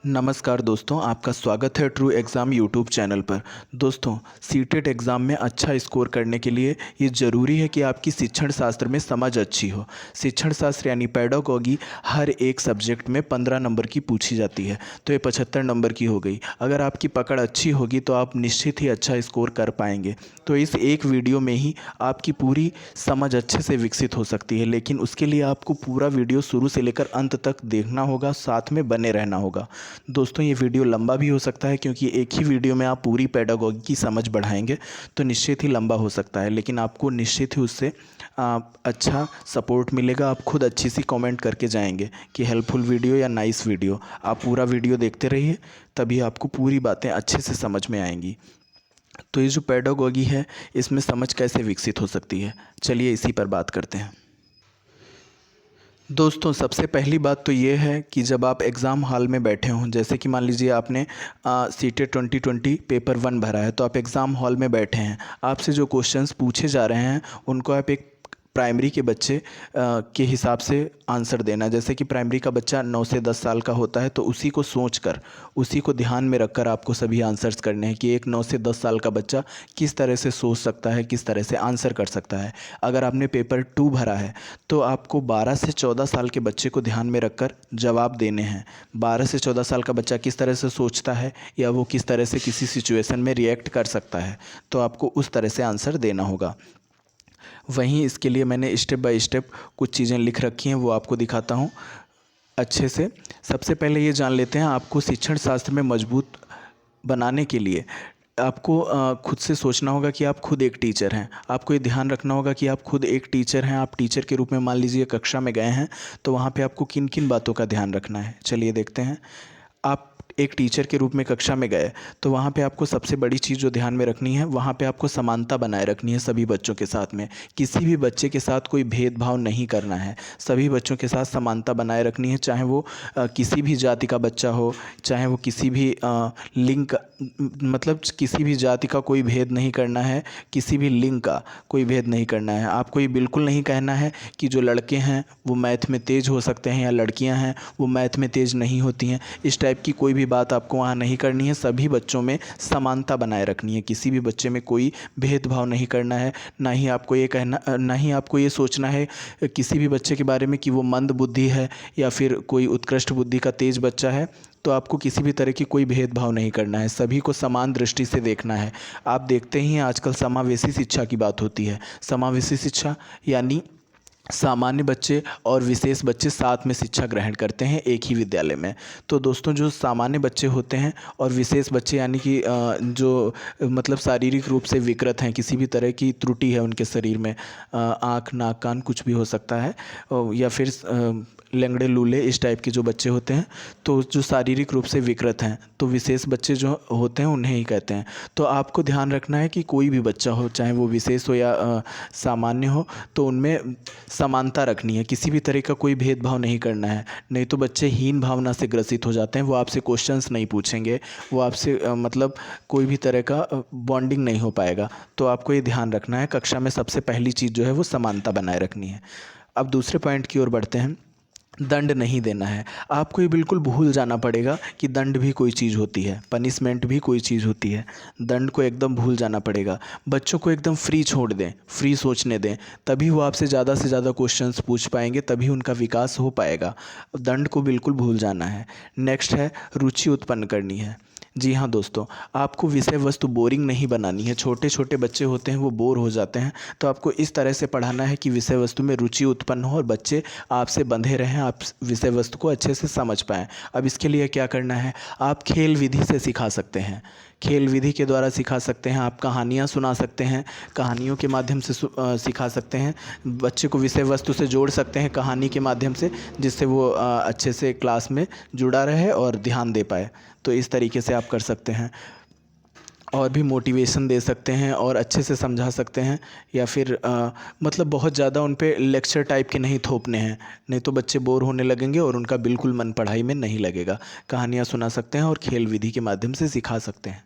नमस्कार दोस्तों, आपका स्वागत है ट्रू एग्ज़ाम यूट्यूब चैनल पर। दोस्तों, सीटेट एग्ज़ाम में अच्छा स्कोर करने के लिए ये ज़रूरी है कि आपकी शिक्षण शास्त्र में समझ अच्छी हो। शिक्षण शास्त्र यानी पेडागॉजी हर एक सब्जेक्ट में 15 नंबर की पूछी जाती है, तो ये 75 नंबर की हो गई। अगर आपकी पकड़ अच्छी होगी तो आप निश्चित ही अच्छा स्कोर कर पाएंगे। तो इस एक वीडियो में ही आपकी पूरी समझ अच्छे से विकसित हो सकती है, लेकिन उसके लिए आपको पूरा वीडियो शुरू से लेकर अंत तक देखना होगा, साथ में बने रहना होगा। दोस्तों, ये वीडियो लंबा भी हो सकता है क्योंकि एक ही वीडियो में आप पूरी पेडागॉजी की समझ बढ़ाएंगे तो निश्चित ही लंबा हो सकता है, लेकिन आपको निश्चित ही उससे अच्छा सपोर्ट मिलेगा। आप खुद अच्छी सी कमेंट करके जाएंगे कि हेल्पफुल वीडियो या नाइस वीडियो। आप पूरा वीडियो देखते रहिए, तभी आपको पूरी बातें अच्छे से समझ में आएंगी। तो ये जो पेडागॉजी है, इसमें समझ कैसे विकसित हो सकती है, चलिए इसी पर बात करते हैं। दोस्तों, सबसे पहली बात तो ये है कि जब आप एग्ज़ाम हॉल में बैठे हों, जैसे कि मान लीजिए आपने सीटेट 2020 पेपर 1 भरा है, तो आप एग्ज़ाम हॉल में बैठे हैं। आपसे जो क्वेश्चंस पूछे जा रहे हैं उनको आप एक प्राइमरी के बच्चे के हिसाब से आंसर देना। जैसे कि प्राइमरी का बच्चा 9 से 10 साल का होता है, तो उसी को सोचकर, उसी को ध्यान में रखकर आपको सभी आंसर्स करने हैं कि एक 9 से 10 साल का बच्चा किस तरह से सोच सकता है, किस तरह से आंसर कर सकता है। अगर आपने पेपर 2 भरा है तो आपको 12 से 14 साल के बच्चे को ध्यान में रखकर जवाब देने हैं। 12 से 14 साल का बच्चा किस तरह से सोचता है या वो किस तरह से किसी सिचुएशन में रिएक्ट कर सकता है, तो आपको उस तरह से आंसर देना होगा। वहीं इसके लिए मैंने स्टेप बाय स्टेप कुछ चीज़ें लिख रखी हैं, वो आपको दिखाता हूँ अच्छे से। सबसे पहले ये जान लेते हैं, आपको शिक्षण शास्त्र में मजबूत बनाने के लिए आपको खुद से सोचना होगा कि आप खुद एक टीचर हैं। आपको ये ध्यान रखना होगा कि आप खुद एक टीचर हैं। आप टीचर के रूप में मान लीजिए कक्षा में गए हैं, तो वहाँ पे आपको किन किन बातों का ध्यान रखना है, चलिए देखते हैं। आप एक टीचर के रूप में कक्षा में गए, तो वहाँ पे आपको सबसे बड़ी चीज़ जो ध्यान में रखनी है, वहाँ पे आपको समानता बनाए रखनी है सभी बच्चों के साथ में। किसी भी बच्चे के साथ कोई भेदभाव नहीं करना है। सभी बच्चों के साथ समानता बनाए रखनी है, चाहे वो किसी भी जाति का बच्चा हो, चाहे वो किसी भी लिंग का, मतलब किसी भी जाति का कोई भेद नहीं करना है, किसी भी लिंग का कोई भेद नहीं करना है। आपको ये बिल्कुल नहीं कहना है कि जो लड़के हैं वो मैथ में तेज़ हो सकते हैं या लड़कियां हैं वो मैथ में तेज़ नहीं होती हैं। इस टाइप की कोई भी बात आपको वहाँ नहीं करनी है। सभी बच्चों में समानता बनाए रखनी है, किसी भी बच्चे में कोई भेदभाव नहीं करना है। ना ही आपको ये कहना, ना ही आपको ये सोचना है किसी भी बच्चे के बारे में कि वो मंद बुद्धि है या फिर कोई उत्कृष्ट बुद्धि का तेज बच्चा है। तो आपको किसी भी तरह की कोई भेदभाव नहीं करना है, सभी को समान दृष्टि से देखना है। आप देखते ही हैं आजकल समावेशी शिक्षा की बात होती है। समावेशी शिक्षा यानी सामान्य बच्चे और विशेष बच्चे साथ में शिक्षा ग्रहण करते हैं एक ही विद्यालय में। तो दोस्तों, जो सामान्य बच्चे होते हैं और विशेष बच्चे यानी कि जो मतलब शारीरिक रूप से विकृत हैं, किसी भी तरह की त्रुटि है उनके शरीर में, आँख नाक कान कुछ भी हो सकता है, या फिर लंगड़े लूले इस टाइप के जो बच्चे होते हैं, तो जो शारीरिक रूप से विकृत हैं, तो विशेष बच्चे जो होते हैं उन्हें ही कहते हैं। तो आपको ध्यान रखना है कि कोई भी बच्चा हो, चाहे वो विशेष हो या सामान्य हो, तो उनमें समानता रखनी है, किसी भी तरह का कोई भेदभाव नहीं करना है। नहीं तो बच्चे हीन भावना से ग्रसित हो जाते हैं, वो आपसे क्वेश्चंस नहीं पूछेंगे, वो आपसे मतलब कोई भी तरह का बॉन्डिंग नहीं हो पाएगा। तो आपको ये ध्यान रखना है, कक्षा में सबसे पहली चीज़ जो है वो समानता बनाए रखनी है। अब दूसरे पॉइंट की ओर बढ़ते हैं। दंड नहीं देना है। आपको ये बिल्कुल भूल जाना पड़ेगा कि दंड भी कोई चीज़ होती है, पनिशमेंट भी कोई चीज़ होती है। दंड को एकदम भूल जाना पड़ेगा। बच्चों को एकदम फ्री छोड़ दें, फ्री सोचने दें, तभी वो आपसे ज़्यादा से ज़्यादा क्वेश्चंस पूछ पाएंगे, तभी उनका विकास हो पाएगा। दंड को बिल्कुल भूल जाना है। नेक्स्ट है, रुचि उत्पन्न करनी है। जी हाँ दोस्तों, आपको विषय वस्तु बोरिंग नहीं बनानी है। छोटे छोटे बच्चे होते हैं वो बोर हो जाते हैं, तो आपको इस तरह से पढ़ाना है कि विषय वस्तु में रुचि उत्पन्न हो और बच्चे आपसे बंधे रहें, आप विषय वस्तु को अच्छे से समझ पाएँ। अब इसके लिए क्या करना है, आप खेल विधि से सिखा सकते हैं। खेल विधि के द्वारा सिखा सकते हैं, आप कहानियाँ सुना सकते हैं, कहानियों के माध्यम से सिखा सकते हैं। बच्चे को विषय वस्तु से जोड़ सकते हैं कहानी के माध्यम से, जिससे वो अच्छे से क्लास में जुड़ा रहे और ध्यान दे पाए। तो इस तरीके से आप कर सकते हैं। और भी मोटिवेशन दे सकते हैं और अच्छे से समझा सकते हैं, या फिर मतलब बहुत ज़्यादा उन पे लेक्चर टाइप के नहीं थोपने हैं, नहीं तो बच्चे बोर होने लगेंगे और उनका बिल्कुल मन पढ़ाई में नहीं लगेगा। कहानियाँ सुना सकते हैं और खेल विधि के माध्यम से सिखा सकते हैं।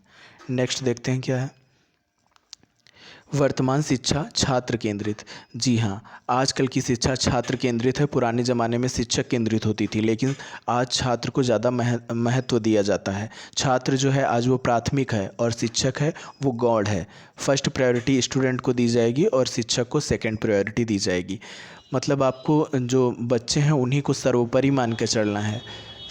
नेक्स्ट देखते हैं क्या है। वर्तमान शिक्षा छात्र केंद्रित। जी हाँ, आजकल की शिक्षा छात्र केंद्रित है। पुराने ज़माने में शिक्षक केंद्रित होती थी, लेकिन आज छात्र को ज़्यादा महत्व दिया जाता है। छात्र जो है आज वो प्राथमिक है और शिक्षक है वो गॉड है। फर्स्ट प्रायोरिटी स्टूडेंट को दी जाएगी और शिक्षक को सेकंड प्रायोरिटी दी जाएगी। मतलब आपको जो बच्चे हैं उन्हीं को सर्वोपरि मान के चलना है।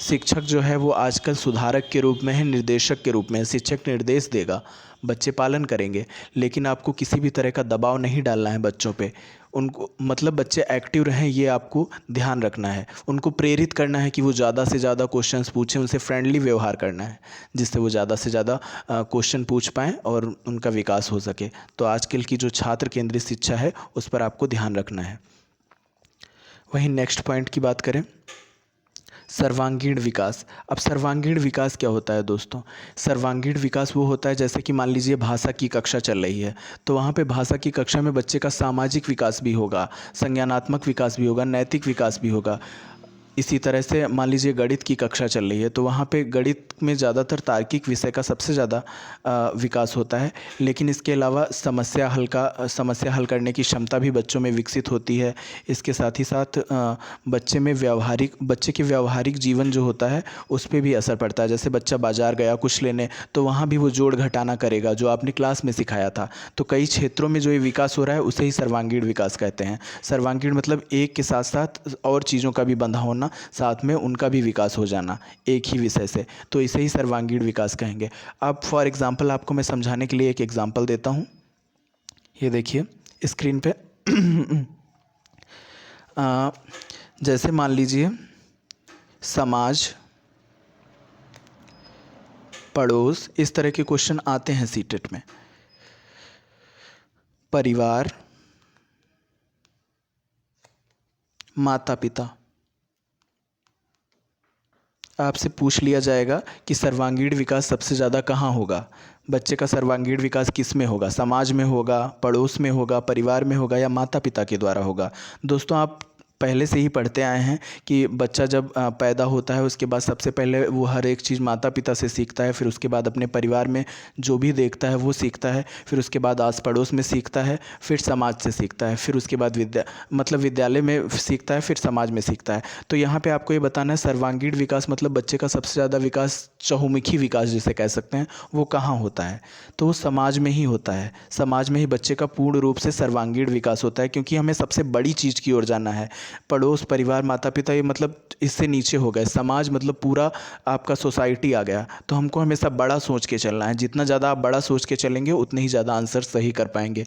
शिक्षक जो है वो आजकल सुधारक के रूप में है, निर्देशक के रूप में है। शिक्षक निर्देश देगा, बच्चे पालन करेंगे, लेकिन आपको किसी भी तरह का दबाव नहीं डालना है बच्चों पे। उनको मतलब बच्चे एक्टिव रहें, ये आपको ध्यान रखना है। उनको प्रेरित करना है कि वो ज़्यादा से ज़्यादा क्वेश्चंस पूछें, उनसे फ्रेंडली व्यवहार करना है, जिससे वो ज़्यादा से ज़्यादा क्वेश्चन पूछ पाएँ और उनका विकास हो सके। तो आजकल की जो छात्र केंद्रित शिक्षा है उस पर आपको ध्यान रखना है। वहीं नेक्स्ट पॉइंट की बात करें, सर्वांगीण विकास। अब सर्वांगीण विकास क्या होता है दोस्तों? सर्वांगीण विकास वो होता है जैसे कि मान लीजिए भाषा की कक्षा चल रही है, तो वहाँ पे भाषा की कक्षा में बच्चे का सामाजिक विकास भी होगा, संज्ञानात्मक विकास भी होगा, नैतिक विकास भी होगा। इसी तरह से मान लीजिए गणित की कक्षा चल रही है, तो वहाँ पे गणित में ज़्यादातर तार्किक विषय का सबसे ज़्यादा विकास होता है, लेकिन इसके अलावा समस्या हल करने की क्षमता भी बच्चों में विकसित होती है। इसके साथ ही साथ बच्चे के व्यवहारिक जीवन जो होता है उस पर भी असर पड़ता है। जैसे बच्चा बाज़ार गया कुछ लेने, तो वहाँ भी वो जोड़ घटाना करेगा जो आपने क्लास में सिखाया था। तो कई क्षेत्रों में जो ये विकास हो रहा है उसे ही सर्वांगीण विकास कहते हैं। सर्वांगीण मतलब एक के साथ साथ और चीज़ों का भी बंधा होना, साथ में उनका भी विकास हो जाना एक ही विषय से, तो इसे ही सर्वांगीण विकास कहेंगे। अब फॉर एग्जांपल आपको मैं समझाने के लिए एक एग्जांपल देता हूँ। ये देखिए स्क्रीन पे जैसे मान लीजिए समाज, पड़ोस, इस तरह के क्वेश्चन आते हैं सीटेट में। परिवार, माता पिता, आपसे पूछ लिया जाएगा कि सर्वांगीण विकास सबसे ज़्यादा कहाँ होगा। बच्चे का सर्वांगीण विकास किस में होगा? समाज में होगा, पड़ोस में होगा, परिवार में होगा या माता पिता के द्वारा होगा? दोस्तों आप पहले से ही पढ़ते आए हैं कि बच्चा जब पैदा होता है उसके बाद सबसे पहले वो हर एक चीज़ माता पिता से सीखता है, फिर उसके बाद अपने परिवार में जो भी देखता है वो सीखता है, फिर उसके बाद आस पड़ोस में सीखता है, फिर समाज से सीखता है, फिर उसके बाद विद्यालय में सीखता है, फिर समाज में सीखता है। तो यहाँ पे आपको ये बताना है सर्वांगीण विकास मतलब बच्चे का सबसे ज़्यादा विकास, चहुमुखी विकास जिसे कह सकते हैं, वो कहाँ होता है? तो वो समाज में ही होता है। समाज में ही बच्चे का पूर्ण रूप से सर्वांगीण विकास होता है, क्योंकि हमें सबसे बड़ी चीज़ की ओर जाना है। पड़ोस, परिवार, माता पिता ये मतलब इससे नीचे हो गए। समाज मतलब पूरा आपका सोसाइटी आ गया। तो हमको हमेशा बड़ा सोच के चलना है। जितना ज़्यादा आप बड़ा सोच के चलेंगे उतने ही ज़्यादा आंसर सही कर पाएंगे।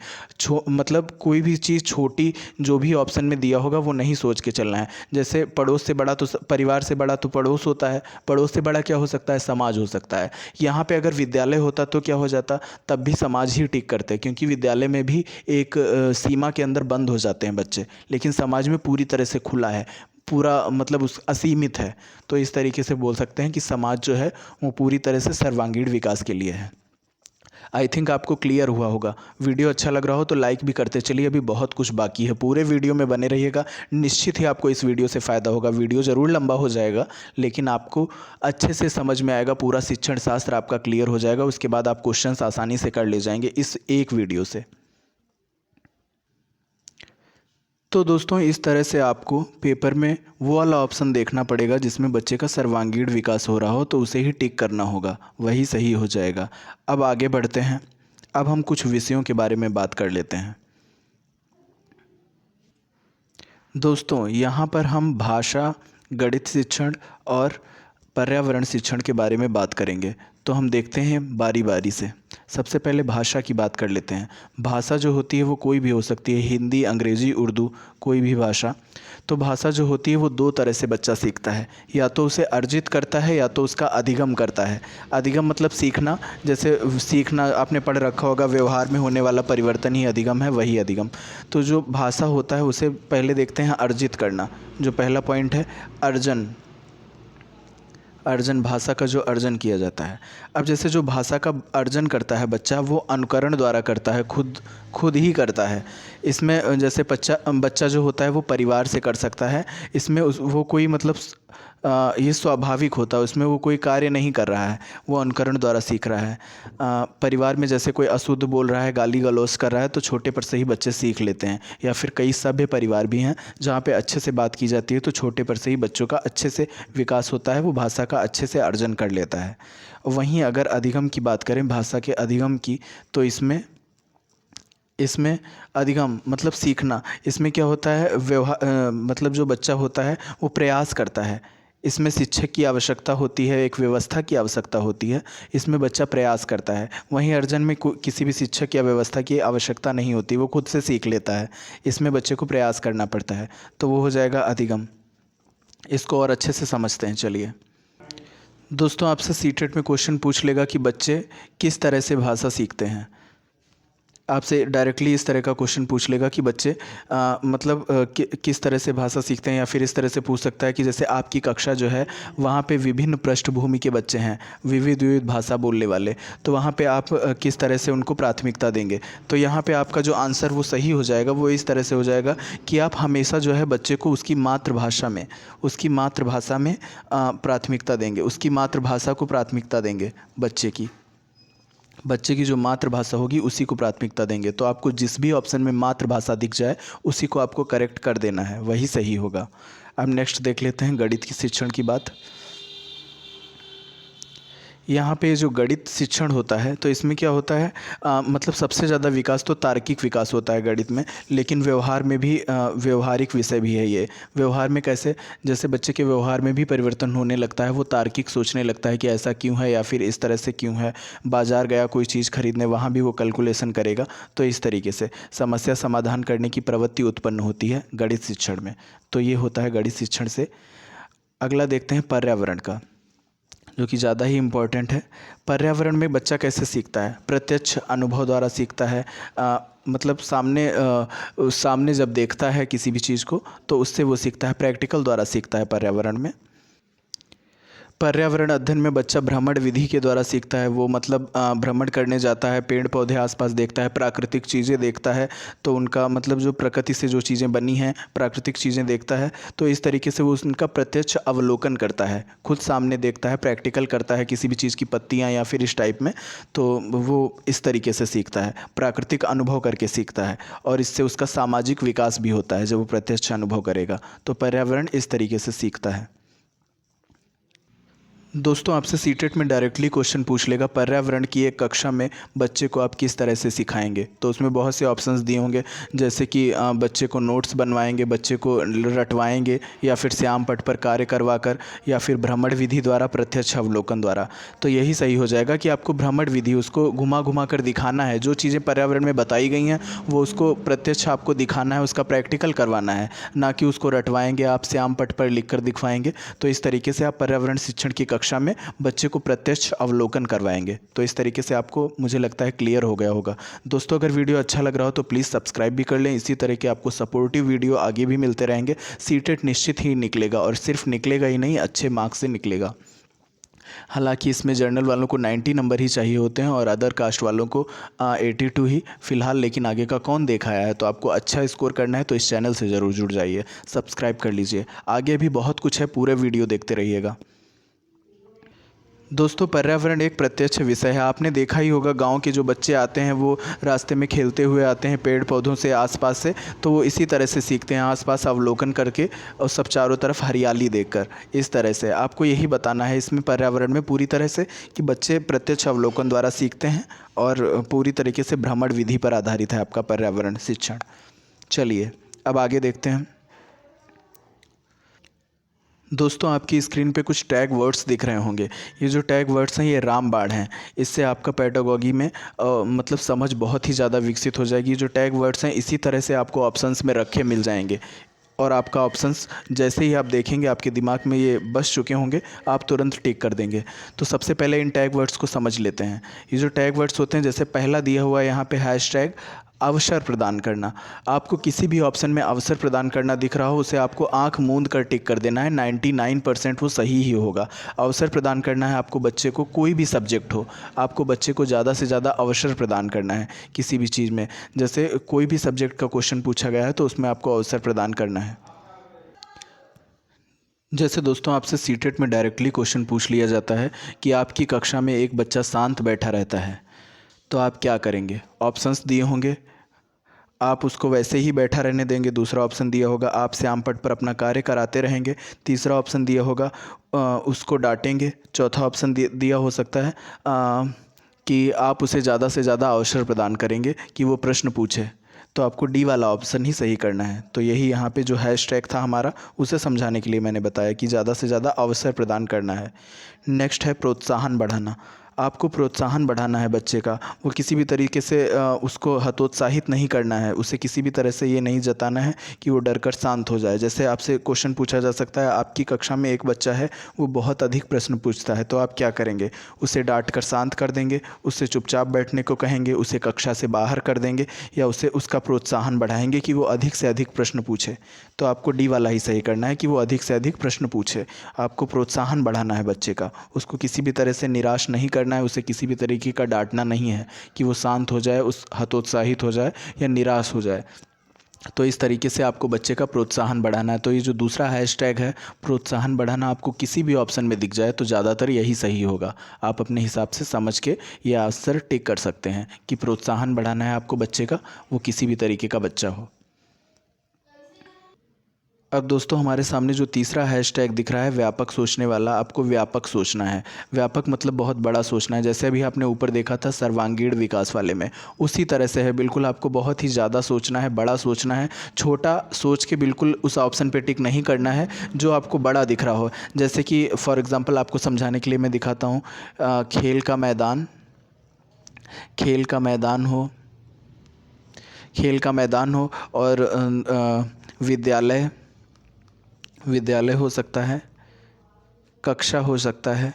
मतलब कोई भी चीज़ छोटी जो भी ऑप्शन में दिया होगा वो नहीं सोच के चलना है। जैसे पड़ोस से बड़ा तो परिवार से बड़ा तो पड़ोस होता है, पड़ोस से बड़ा क्या हो सकता है? समाज हो सकता है। यहाँ पे अगर विद्यालय होता तो क्या हो जाता? तब भी समाज ही टिक करते, क्योंकि विद्यालय में भी एक सीमा के अंदर बंद हो जाते हैं बच्चे, लेकिन समाज में पूरी तरह से खुला है, पूरा मतलब उस असीमित है। तो इस तरीके से बोल सकते हैं कि समाज जो है वो पूरी तरह से सर्वांगीण विकास के लिए है। आई थिंक आपको क्लियर हुआ होगा। वीडियो अच्छा लग रहा हो तो लाइक भी करते चलिए, अभी बहुत कुछ बाकी है। पूरे वीडियो में बने रहिएगा, निश्चित ही आपको इस वीडियो से फ़ायदा होगा। वीडियो ज़रूर लंबा हो जाएगा, लेकिन आपको अच्छे से समझ में आएगा, पूरा शिक्षण शास्त्र आपका क्लियर हो जाएगा। उसके बाद आप क्वेश्चंस आसानी से कर ले जाएंगे इस एक वीडियो से। तो दोस्तों इस तरह से आपको पेपर में वो वाला ऑप्शन देखना पड़ेगा जिसमें बच्चे का सर्वांगीण विकास हो रहा हो, तो उसे ही टिक करना होगा, वही सही हो जाएगा। अब आगे बढ़ते हैं। अब हम कुछ विषयों के बारे में बात कर लेते हैं। दोस्तों यहाँ पर हम भाषा, गणित शिक्षण और पर्यावरण शिक्षण के बारे में बात करेंगे। तो हम देखते हैं बारी बारी से। सबसे पहले भाषा की बात कर लेते हैं। भाषा जो होती है वो कोई भी हो सकती है, हिंदी, अंग्रेज़ी, उर्दू, कोई भी भाषा। तो भाषा जो होती है वो दो तरह से बच्चा सीखता है, या तो उसे अर्जित करता है या तो उसका अधिगम करता है। अधिगम मतलब सीखना, जैसे सीखना आपने पढ़ रखा होगा, व्यवहार में होने वाला परिवर्तन ही अधिगम है, वही अधिगम। तो जो भाषा होता है उसे पहले देखते हैं अर्जित करना। जो पहला पॉइंट है अर्जन। अर्जन, भाषा का जो अर्जन किया जाता है। अब जैसे जो भाषा का अर्जन करता है बच्चा, वो अनुकरण द्वारा करता है, खुद ही करता है। इसमें जैसे बच्चा जो होता है वो परिवार से कर सकता है। इसमें वो कोई मतलब ये स्वाभाविक होता है, उसमें वो कोई कार्य नहीं कर रहा है, वो अनुकरण द्वारा सीख रहा है। परिवार में जैसे कोई अशुद्ध बोल रहा है, गाली गलौज कर रहा है, तो छोटे पर से ही बच्चे सीख लेते हैं। या फिर कई सभ्य परिवार भी हैं जहाँ पे अच्छे से बात की जाती है, तो छोटे पर से ही बच्चों का अच्छे से विकास होता है, वो भाषा का अच्छे से अर्जन कर लेता है। वहीं अगर अधिगम की बात करें, भाषा के अधिगम की, तो इसमें अधिगम मतलब सीखना। इसमें क्या होता है, व्यवहार मतलब जो बच्चा होता है वो प्रयास करता है। इसमें शिक्षक की आवश्यकता होती है, एक व्यवस्था की आवश्यकता होती है। इसमें बच्चा प्रयास करता है। वहीं अर्जन में किसी भी शिक्षक या व्यवस्था की आवश्यकता नहीं होती, वो खुद से सीख लेता है। इसमें बच्चे को प्रयास करना पड़ता है, तो वो हो जाएगा अधिगम। इसको और अच्छे से समझते हैं। चलिए दोस्तों, आपसे सीटेट में क्वेश्चन पूछ लेगा कि बच्चे किस तरह से भाषा सीखते हैं। आपसे डायरेक्टली इस तरह का क्वेश्चन पूछ लेगा कि बच्चे किस तरह से भाषा सीखते हैं। या फिर इस तरह से पूछ सकता है कि जैसे आपकी कक्षा जो है, वहाँ पे विभिन्न पृष्ठभूमि के बच्चे हैं, विविध विविध भाषा बोलने वाले, तो वहाँ पे आप किस तरह से उनको प्राथमिकता देंगे। तो यहाँ पे आपका जो आंसर वो सही हो जाएगा, वो इस तरह से हो जाएगा कि आप हमेशा जो है बच्चे को उसकी मातृभाषा में प्राथमिकता देंगे, उसकी मातृभाषा को प्राथमिकता देंगे। बच्चे की जो मातृभाषा होगी उसी को प्राथमिकता देंगे। तो आपको जिस भी ऑप्शन में मातृभाषा दिख जाए उसी को आपको करेक्ट कर देना है, वही सही होगा। अब नेक्स्ट देख लेते हैं गणित की शिक्षण की बात। यहाँ पे जो गणित शिक्षण होता है, तो इसमें क्या होता है, मतलब सबसे ज़्यादा विकास तो तार्किक विकास होता है गणित में, लेकिन व्यवहार में भी व्यवहारिक विषय भी है ये। व्यवहार में कैसे, जैसे बच्चे के व्यवहार में भी परिवर्तन होने लगता है, वो तार्किक सोचने लगता है कि ऐसा क्यों है या फिर इस तरह से क्यों है। बाज़ार गया कोई चीज़ खरीदने, वहाँ भी वो कैलकुलेशन करेगा। तो इस तरीके से समस्या समाधान करने की प्रवृत्ति उत्पन्न होती है गणित शिक्षण में। तो ये होता है गणित शिक्षण से। अगला देखते हैं पर्यावरण का, जो कि ज़्यादा ही इम्पोर्टेंट है। पर्यावरण में बच्चा कैसे सीखता है? प्रत्यक्ष अनुभव द्वारा सीखता है। मतलब सामने जब देखता है किसी भी चीज़ को, तो उससे वो सीखता है, प्रैक्टिकल द्वारा सीखता है पर्यावरण में। पर्यावरण अध्ययन में बच्चा भ्रमण विधि के द्वारा सीखता है। वो मतलब भ्रमण करने जाता है, पेड़ पौधे आसपास देखता है, प्राकृतिक चीज़ें देखता है, तो उनका मतलब जो प्रकृति से जो चीज़ें बनी हैं, प्राकृतिक चीज़ें देखता है। तो इस तरीके से वो उनका प्रत्यक्ष अवलोकन करता है, खुद सामने देखता है, प्रैक्टिकल करता है किसी भी चीज़ की पत्तियाँ या फिर इस टाइप में। तो वो इस तरीके से सीखता है, प्राकृतिक अनुभव करके सीखता है। और इससे उसका सामाजिक विकास भी होता है जब वो प्रत्यक्ष अनुभव करेगा। तो पर्यावरण इस तरीके से सीखता है। दोस्तों, आपसे सीटेट में डायरेक्टली क्वेश्चन पूछ लेगा, पर्यावरण की एक कक्षा में बच्चे को आप किस तरह से सिखाएंगे। तो उसमें बहुत से ऑप्शंस दिए होंगे, जैसे कि बच्चे को नोट्स बनवाएंगे, बच्चे को रटवाएंगे, या फिर श्याम पट पर कार्य करवाकर, या फिर भ्रमण विधि द्वारा, प्रत्यक्ष अवलोकन द्वारा। तो यही सही हो जाएगा कि आपको भ्रमण विधि, उसको घुमा घुमा कर दिखाना है। जो चीज़ें पर्यावरण में बताई गई हैं वो उसको प्रत्यक्ष आपको दिखाना है, उसका प्रैक्टिकल करवाना है, ना कि उसको रटवाएंगे आप, श्याम पट पर लिख कर दिखवाएंगे। तो इस तरीके से आप पर्यावरण शिक्षण की कक्षा में बच्चे को प्रत्यक्ष अवलोकन करवाएंगे। तो इस तरीके से आपको, मुझे लगता है, क्लियर हो गया होगा। दोस्तों, अगर वीडियो अच्छा लग रहा हो तो प्लीज़ सब्सक्राइब भी कर लें। इसी तरह के आपको सपोर्टिव वीडियो आगे भी मिलते रहेंगे। सीटेट निश्चित ही निकलेगा, और सिर्फ निकलेगा ही नहीं, अच्छे मार्क्स से निकलेगा। हालांकि इसमें जर्नल वालों को 90 नंबर ही चाहिए होते हैं और अदर कास्ट वालों को 82 ही फ़िलहाल। लेकिन आगे का कौन देखा है, तो आपको अच्छा स्कोर करना है तो इस चैनल से ज़रूर जुड़ जाइए, सब्सक्राइब कर लीजिए। आगे भी बहुत कुछ है, पूरे वीडियो देखते रहिएगा। दोस्तों, पर्यावरण एक प्रत्यक्ष विषय है। आपने देखा ही होगा, गांव के जो बच्चे आते हैं वो रास्ते में खेलते हुए आते हैं, पेड़ पौधों से आसपास से, तो वो इसी तरह से सीखते हैं, आसपास अवलोकन करके और सब चारों तरफ हरियाली देखकर। इस तरह से आपको यही बताना है इसमें पर्यावरण में पूरी तरह से, कि बच्चे प्रत्यक्ष अवलोकन द्वारा सीखते हैं और पूरी तरीके से भ्रमण विधि पर आधारित है आपका पर्यावरण शिक्षण। चलिए अब आगे देखते हैं। दोस्तों, आपकी स्क्रीन पे कुछ टैग वर्ड्स दिख रहे होंगे। ये जो टैग वर्ड्स हैं ये रामबाण हैं। इससे आपका पेडागॉजी में मतलब समझ बहुत ही ज़्यादा विकसित हो जाएगी। जो टैग वर्ड्स हैं इसी तरह से आपको ऑप्शंस में रखे मिल जाएंगे, और आपका ऑप्शंस जैसे ही आप देखेंगे आपके दिमाग में ये बस चुके होंगे, आप तुरंत टिक कर देंगे। तो सबसे पहले इन टैग वर्ड्स को समझ लेते हैं। ये जो टैग वर्ड्स होते हैं, जैसे पहला दिया हुआ है यहाँ पे हैशटैग अवसर प्रदान करना। आपको किसी भी ऑप्शन में अवसर प्रदान करना दिख रहा हो, उसे आपको आंख मूंद कर टिक कर देना है। 99% वो सही ही होगा। अवसर प्रदान करना है आपको बच्चे को, कोई भी सब्जेक्ट हो, आपको बच्चे को ज़्यादा से ज़्यादा अवसर प्रदान करना है किसी भी चीज़ में। जैसे कोई भी सब्जेक्ट का क्वेश्चन पूछा गया है तो उसमें आपको अवसर प्रदान करना है। जैसे दोस्तों आपसे सीटेट में डायरेक्टली क्वेश्चन पूछ लिया जाता है कि आपकी कक्षा में एक बच्चा शांत बैठा रहता है, तो आप क्या करेंगे। ऑप्शंस दिए होंगे, आप उसको वैसे ही बैठा रहने देंगे। दूसरा ऑप्शन दिया होगा आप श्याम पट्ट पर अपना कार्य कराते रहेंगे। तीसरा ऑप्शन दिया होगा उसको डांटेंगे। चौथा ऑप्शन दिया हो सकता है कि आप उसे ज़्यादा से ज़्यादा अवसर प्रदान करेंगे कि वो प्रश्न पूछे। तो आपको डी वाला ऑप्शन ही सही करना है। तो यही यहाँ पे जो हैशटैग था हमारा, उसे समझाने के लिए मैंने बताया कि ज़्यादा से ज़्यादा अवसर प्रदान करना है। नेक्स्ट है प्रोत्साहन बढ़ाना। आपको प्रोत्साहन बढ़ाना है बच्चे का। वो किसी भी तरीके से उसको हतोत्साहित नहीं करना है। उसे किसी भी तरह से ये नहीं जताना है कि वो डर कर शांत हो जाए। जैसे आपसे क्वेश्चन पूछा जा सकता है, आपकी कक्षा में एक बच्चा है, वो बहुत अधिक प्रश्न पूछता है, तो आप क्या करेंगे। उसे डांट कर शांत कर देंगे, उससे चुपचाप बैठने को कहेंगे, उसे कक्षा से बाहर कर देंगे, या उसे उसका प्रोत्साहन बढ़ाएंगे कि वो अधिक से अधिक प्रश्न पूछे। तो आपको डी वाला ही सही करना है कि वो अधिक से अधिक प्रश्न पूछे। आपको प्रोत्साहन बढ़ाना है बच्चे का। उसको किसी भी तरह से निराश नहीं करना है। उसे किसी भी तरीके का डांटना नहीं है कि वो शांत हो जाए, उस हतोत्साहित हो जाए या निराश हो जाए। तो इस तरीके से आपको बच्चे का प्रोत्साहन बढ़ाना है। तो ये जो दूसरा हैशटैग है प्रोत्साहन बढ़ाना, आपको किसी भी ऑप्शन में दिख जाए तो ज़्यादातर यही सही होगा। आप अपने हिसाब से समझ के ये आंसर टिक कर सकते हैं कि प्रोत्साहन बढ़ाना है आपको बच्चे का, वो किसी भी तरीके का बच्चा हो। अब दोस्तों हमारे सामने जो तीसरा हैशटैग दिख रहा है व्यापक सोचने वाला, आपको व्यापक सोचना है। व्यापक मतलब बहुत बड़ा सोचना है। जैसे अभी आपने ऊपर देखा था सर्वांगीण विकास वाले में, उसी तरह से है बिल्कुल। आपको बहुत ही ज़्यादा सोचना है, बड़ा सोचना है। छोटा सोच के बिल्कुल उस ऑप्शन पे टिक नहीं करना है जो आपको बड़ा दिख रहा हो। जैसे कि फॉर एग्ज़ाम्पल आपको समझाने के लिए मैं दिखाता हूँ, खेल का मैदान, खेल का मैदान हो, खेल का मैदान हो और विद्यालय, विद्यालय हो सकता है, कक्षा हो सकता है।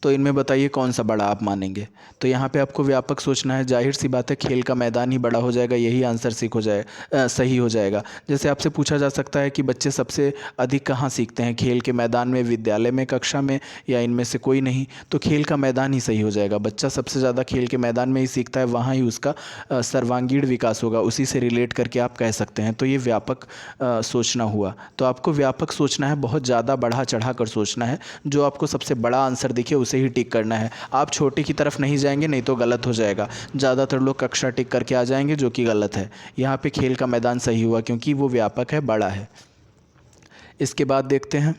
तो इनमें बताइए कौन सा बड़ा आप मानेंगे। तो यहाँ पे आपको व्यापक सोचना है। जाहिर सी बात है खेल का मैदान ही बड़ा हो जाएगा, यही आंसर सही हो जाएगा। जैसे आपसे पूछा जा सकता है कि बच्चे सबसे अधिक कहाँ सीखते हैं, खेल के मैदान में, विद्यालय में, कक्षा में, या इनमें से कोई नहीं। तो खेल का मैदान ही सही हो जाएगा। बच्चा सबसे ज़्यादा खेल के मैदान में ही सीखता है, वहाँ ही उसका सर्वांगीण विकास होगा। उसी से रिलेट करके आप कह सकते हैं। तो ये व्यापक सोचना हुआ। तो आपको व्यापक सोचना है, बहुत ज़्यादा बढ़ा चढ़ा कर सोचना है। जो आपको सबसे बड़ा आंसर दिखे उसे ही टिक करना है। आप छोटे की तरफ नहीं जाएंगे, नहीं तो गलत हो जाएगा। ज़्यादातर लोग कक्षा टिक करके आ जाएंगे, जो कि गलत है। यहाँ पे खेल का मैदान सही हुआ क्योंकि वो व्यापक है, बड़ा है। इसके बाद देखते हैं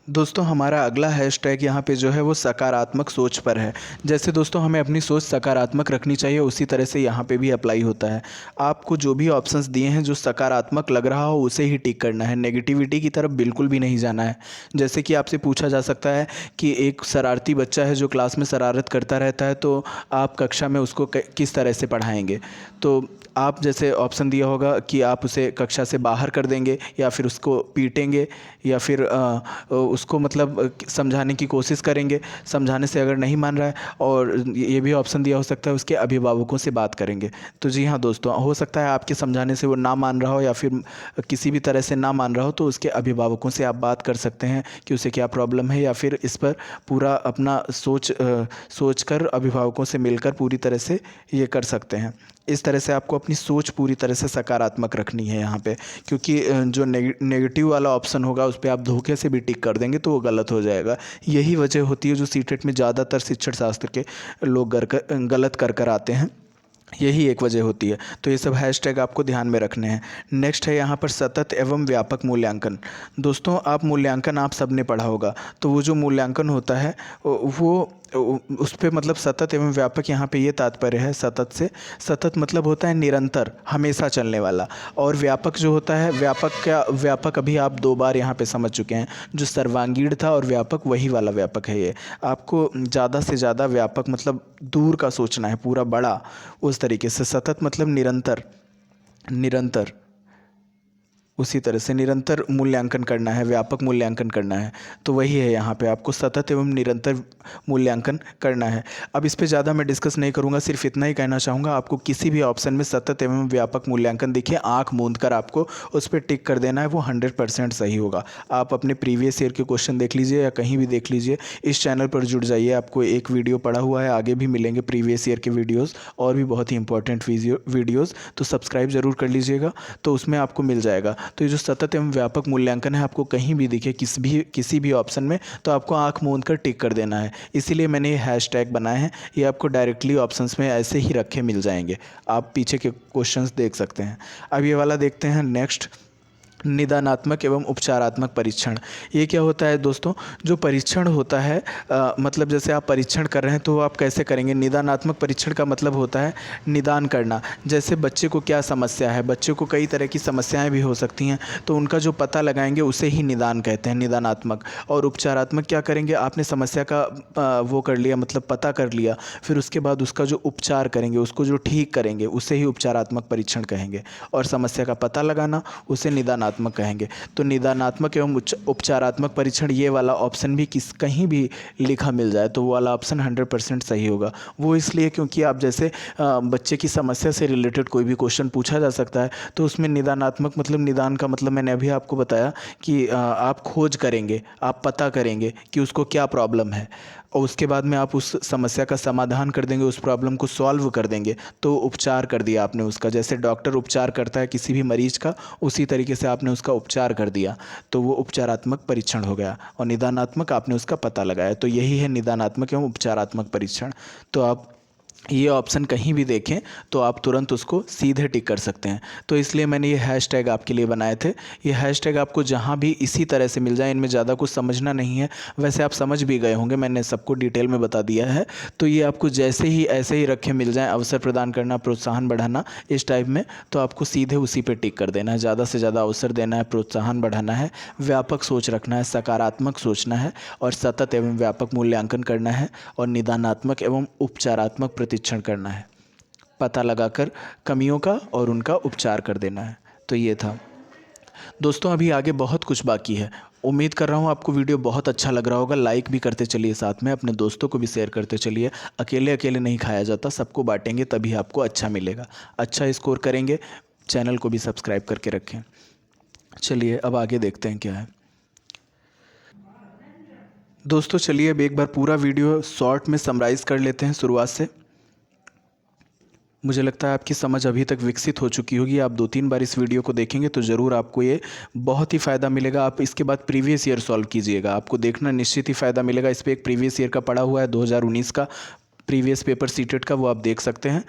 दोस्तों हमारा अगला हैशटैग यहाँ पे जो है वो सकारात्मक सोच पर है। जैसे दोस्तों हमें अपनी सोच सकारात्मक रखनी चाहिए, उसी तरह से यहाँ पे भी अप्लाई होता है। आपको जो भी ऑप्शंस दिए हैं जो सकारात्मक लग रहा हो उसे ही टिक करना है। नेगेटिविटी की तरफ बिल्कुल भी नहीं जाना है। जैसे कि आपसे पूछा जा सकता है कि एक शरारती बच्चा है जो क्लास में शरारत करता रहता है, तो आप कक्षा में उसको किस तरह से पढ़ाएंगे। तो आप जैसे ऑप्शन दिया होगा कि आप उसे कक्षा से बाहर कर देंगे, या फिर उसको पीटेंगे, या फिर उसको मतलब समझाने की कोशिश करेंगे। समझाने से अगर नहीं मान रहा है, और ये भी ऑप्शन दिया हो सकता है उसके अभिभावकों से बात करेंगे। तो जी हाँ दोस्तों, हो सकता है आपके समझाने से वो ना मान रहा हो, या फिर किसी भी तरह से ना मान रहा हो, तो उसके अभिभावकों से आप बात कर सकते हैं कि उसे क्या प्रॉब्लम है, या फिर इस पर पूरा अपना सोच कर अभिभावकों से मिलकर पूरी तरह से ये कर सकते हैं। इस तरह से आपको अपनी सोच पूरी तरह से सकारात्मक रखनी है यहाँ पे, क्योंकि जो नेगेटिव वाला ऑप्शन होगा उस पर आप धोखे से भी टिक कर देंगे तो वो गलत हो जाएगा। यही वजह होती है जो सीटेट में ज़्यादातर शिक्षण शास्त्र के लोग गलत कर आते हैं, यही एक वजह होती है। तो ये सब हैशटैग आपको ध्यान में रखने हैं। नेक्स्ट है यहाँ पर सतत एवं व्यापक मूल्यांकन। दोस्तों आप मूल्यांकन आप सब ने पढ़ा होगा, तो वो जो मूल्यांकन होता है वो उस पर मतलब सतत एवं व्यापक, यहाँ पे ये तात्पर्य है सतत से। सतत मतलब होता है निरंतर, हमेशा चलने वाला। और व्यापक जो होता है, व्यापक अभी आप 2 बार यहाँ पे समझ चुके हैं। जो सर्वांगीण था और व्यापक, वही वाला व्यापक है ये। आपको ज़्यादा से ज़्यादा व्यापक मतलब दूर का सोचना है, पूरा बड़ा। उस तरीके से सतत मतलब निरंतर, निरंतर उसी तरह से निरंतर मूल्यांकन करना है, व्यापक मूल्यांकन करना है। तो वही है यहाँ पे, आपको सतत एवं निरंतर मूल्यांकन करना है। अब इस पे ज़्यादा मैं डिस्कस नहीं करूँगा, सिर्फ इतना ही कहना चाहूँगा। आपको किसी भी ऑप्शन में सतत एवं व्यापक मूल्यांकन दिखे, आँख मूंद कर आपको उस पर टिक कर देना है, वो 100% सही होगा। आप अपने प्रीवियस ईयर के क्वेश्चन देख लीजिए या कहीं भी देख लीजिए, इस चैनल पर जुड़ जाइए। आपको एक वीडियो पड़ा हुआ है, आगे भी मिलेंगे प्रीवियस ईयर के वीडियोज़ और भी बहुत ही इंपॉर्टेंट वीडियोज़, तो सब्सक्राइब ज़रूर कर लीजिएगा, तो उसमें आपको मिल जाएगा। तो ये जो सतत एवं व्यापक मूल्यांकन है आपको कहीं भी दिखे किसी भी ऑप्शन में तो आपको आंख मूंद कर टिक कर देना है। इसीलिए मैंने ये हैशटैग बनाए हैं, ये आपको डायरेक्टली ऑप्शंस में ऐसे ही रखे मिल जाएंगे। आप पीछे के क्वेश्चंस देख सकते हैं। अब ये वाला देखते हैं नेक्स्ट, निदानात्मक एवं उपचारात्मक परीक्षण। ये क्या होता है दोस्तों? जो परीक्षण होता है मतलब जैसे आप परीक्षण कर रहे हैं तो आप कैसे करेंगे? निदानात्मक परीक्षण का मतलब होता है निदान करना। जैसे बच्चे को क्या समस्या है, बच्चे को कई तरह की समस्याएं भी हो सकती हैं, तो उनका जो पता लगाएंगे उसे ही निदान कहते हैं, निदानात्मक। और उपचारात्मक क्या करेंगे? आपने समस्या का वो कर लिया, मतलब पता कर लिया, फिर उसके बाद उसका जो उपचार करेंगे, उसको जो ठीक करेंगे, उसे ही उपचारात्मक परीक्षण कहेंगे। और समस्या का पता लगाना उसे निदानात्मक कहेंगे। तो निदानात्मक एवं उपचारात्मक परीक्षण, ये वाला ऑप्शन भी कहीं भी लिखा मिल जाए तो वो वाला ऑप्शन 100% सही होगा। वो इसलिए क्योंकि आप जैसे बच्चे की समस्या से रिलेटेड कोई भी क्वेश्चन पूछा जा सकता है, तो उसमें निदानात्मक मतलब निदान का मतलब मैंने अभी आपको बताया कि आप खोज करेंगे, आप पता करेंगे कि उसको क्या प्रॉब्लम है, और उसके बाद में आप उस समस्या का समाधान कर देंगे, उस प्रॉब्लम को सॉल्व कर देंगे, तो उपचार कर दिया आपने उसका। जैसे डॉक्टर उपचार करता है किसी भी मरीज का, उसी तरीके से आपने उसका उपचार कर दिया, तो वो उपचारात्मक परीक्षण हो गया। और निदानात्मक आपने उसका पता लगाया, तो यही है निदानात्मक एवं उपचारात्मक परीक्षण। तो आप ये ऑप्शन कहीं भी देखें तो आप तुरंत उसको सीधे टिक कर सकते हैं। तो इसलिए मैंने ये हैशटैग आपके लिए बनाए थे। ये हैशटैग आपको जहाँ भी इसी तरह से मिल जाए, इनमें ज़्यादा कुछ समझना नहीं है, वैसे आप समझ भी गए होंगे, मैंने सबको डिटेल में बता दिया है। तो ये आपको जैसे ही ऐसे ही रखे मिल जाएँ, अवसर प्रदान करना, प्रोत्साहन बढ़ाना, इस टाइप में, तो आपको सीधे उसी पे टिक कर देना है। ज़्यादा से ज़्यादा अवसर देना है, प्रोत्साहन बढ़ाना है, व्यापक सोच रखना है, सकारात्मक सोचना है, और सतत एवं व्यापक मूल्यांकन करना है, और निदानात्मक एवं उपचारात्मक प्रतिक्षण करना है, पता लगाकर कमियों का और उनका उपचार कर देना है। तो ये था दोस्तों, अभी आगे बहुत कुछ बाकी है। उम्मीद कर रहा हूँ आपको वीडियो बहुत अच्छा लग रहा होगा। लाइक भी करते चलिए, साथ में अपने दोस्तों को भी शेयर करते चलिए। अकेले अकेले नहीं खाया जाता, सबको बांटेंगे तभी आपको अच्छा मिलेगा। अच्छा स्कोर करेंगे, चैनल को भी सब्सक्राइब करके रखें। चलिए अब आगे देखते हैं क्या है दोस्तों। चलिए अब एक बार पूरा वीडियो शॉर्ट में समराइज़ कर लेते हैं शुरुआत से। मुझे लगता है आपकी समझ अभी तक विकसित हो चुकी होगी। आप 2-3 बार इस वीडियो को देखेंगे तो ज़रूर आपको ये बहुत ही फ़ायदा मिलेगा। आप इसके बाद प्रीवियस ईयर सॉल्व कीजिएगा, आपको देखना निश्चित ही फ़ायदा मिलेगा। इस पर एक प्रीवियस ईयर का पड़ा हुआ है, 2019 का प्रीवियस पेपर सीटेट का, वो आप देख सकते हैं।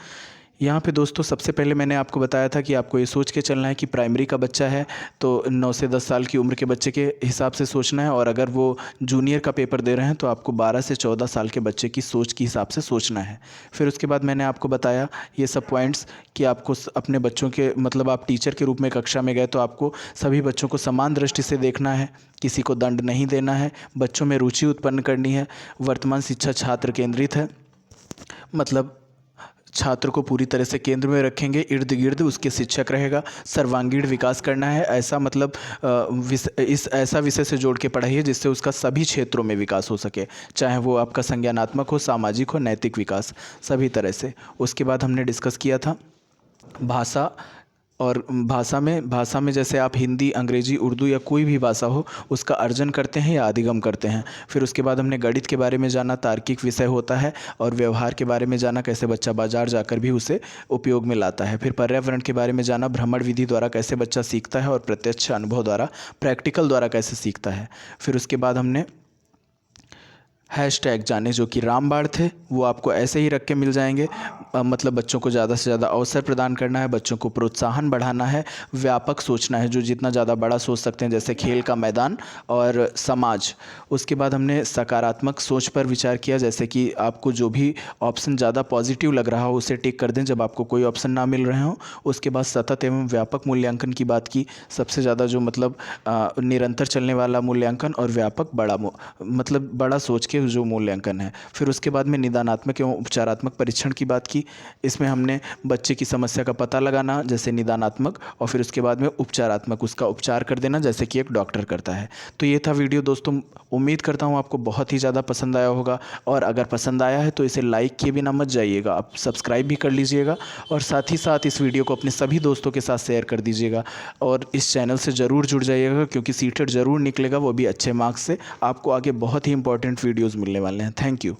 यहाँ पे दोस्तों सबसे पहले मैंने आपको बताया था कि आपको ये सोच के चलना है कि प्राइमरी का बच्चा है तो 9 से 10 साल की उम्र के बच्चे के हिसाब से सोचना है, और अगर वो जूनियर का पेपर दे रहे हैं तो आपको 12 से 14 साल के बच्चे की सोच के हिसाब से सोचना है। फिर उसके बाद मैंने आपको बताया ये सब पॉइंट्स कि आपको अपने बच्चों के, मतलब आप टीचर के रूप में कक्षा में गए तो आपको सभी बच्चों को समान दृष्टि से देखना है, किसी को दंड नहीं देना है, बच्चों में रुचि उत्पन्न करनी है। वर्तमान शिक्षा छात्र केंद्रित है, मतलब छात्र को पूरी तरह से केंद्र में रखेंगे, इर्द गिर्द उसके शिक्षक रहेगा। सर्वांगीण विकास करना है, ऐसा मतलब ऐसा विषय से जोड़ के पढ़ाइए जिससे उसका सभी क्षेत्रों में विकास हो सके, चाहे वो आपका संज्ञानात्मक हो, सामाजिक हो, नैतिक विकास, सभी तरह से। उसके बाद हमने डिस्कस किया था भाषा, और भाषा में जैसे आप हिंदी, अंग्रेजी, उर्दू या कोई भी भाषा हो उसका अर्जन करते हैं या अधिगम करते हैं। फिर उसके बाद हमने गणित के बारे में जाना, तार्किक विषय होता है, और व्यवहार के बारे में जाना, कैसे बच्चा बाजार जाकर भी उसे उपयोग में लाता है। फिर पर्यावरण के बारे में जाना, भ्रमण विधि द्वारा कैसे बच्चा सीखता है, और प्रत्यक्ष अनुभव द्वारा, प्रैक्टिकल द्वारा कैसे सीखता है। फिर उसके बाद हमने हैशटैग जाने जो कि रामबाण थे, वो आपको ऐसे ही रख के मिल जाएंगे। मतलब बच्चों को ज़्यादा से ज़्यादा अवसर प्रदान करना है, बच्चों को प्रोत्साहन बढ़ाना है, व्यापक सोचना है, जो जितना ज़्यादा बड़ा सोच सकते हैं, जैसे खेल का मैदान और समाज। उसके बाद हमने सकारात्मक सोच पर विचार किया, जैसे कि आपको जो भी ऑप्शन ज़्यादा पॉजिटिव लग रहा हो उसे टिक कर दें जब आपको कोई ऑप्शन ना मिल रहे हो। उसके बाद सतत एवं व्यापक मूल्यांकन की बात की, सबसे ज़्यादा जो मतलब निरंतर चलने वाला मूल्यांकन, और व्यापक मतलब बड़ा सोच के जो मूल्यांकन है। फिर उसके बाद में निदानात्मक एवं उपचारात्मक परीक्षण की बात की, इसमें हमने बच्चे की समस्या का पता लगाना जैसे निदानात्मक, और फिर उसके बाद में उपचारात्मक, उसका उपचार कर देना जैसे कि एक डॉक्टर करता है। तो ये था वीडियो दोस्तों, उम्मीद करता हूँ आपको बहुत ही ज़्यादा पसंद आया होगा, और अगर पसंद आया है तो इसे लाइक किए बिना मत जाइएगा, आप सब्सक्राइब भी कर लीजिएगा, और साथ ही साथ इस वीडियो को अपने सभी दोस्तों के साथ शेयर कर दीजिएगा, और इस चैनल से ज़रूर जुड़ जाइएगा क्योंकि सीटेट ज़रूर निकलेगा, वो भी अच्छे मार्क्स से। आपको आगे बहुत ही इंपॉर्टेंट वीडियोज़ मिलने वाले हैं। Thank you.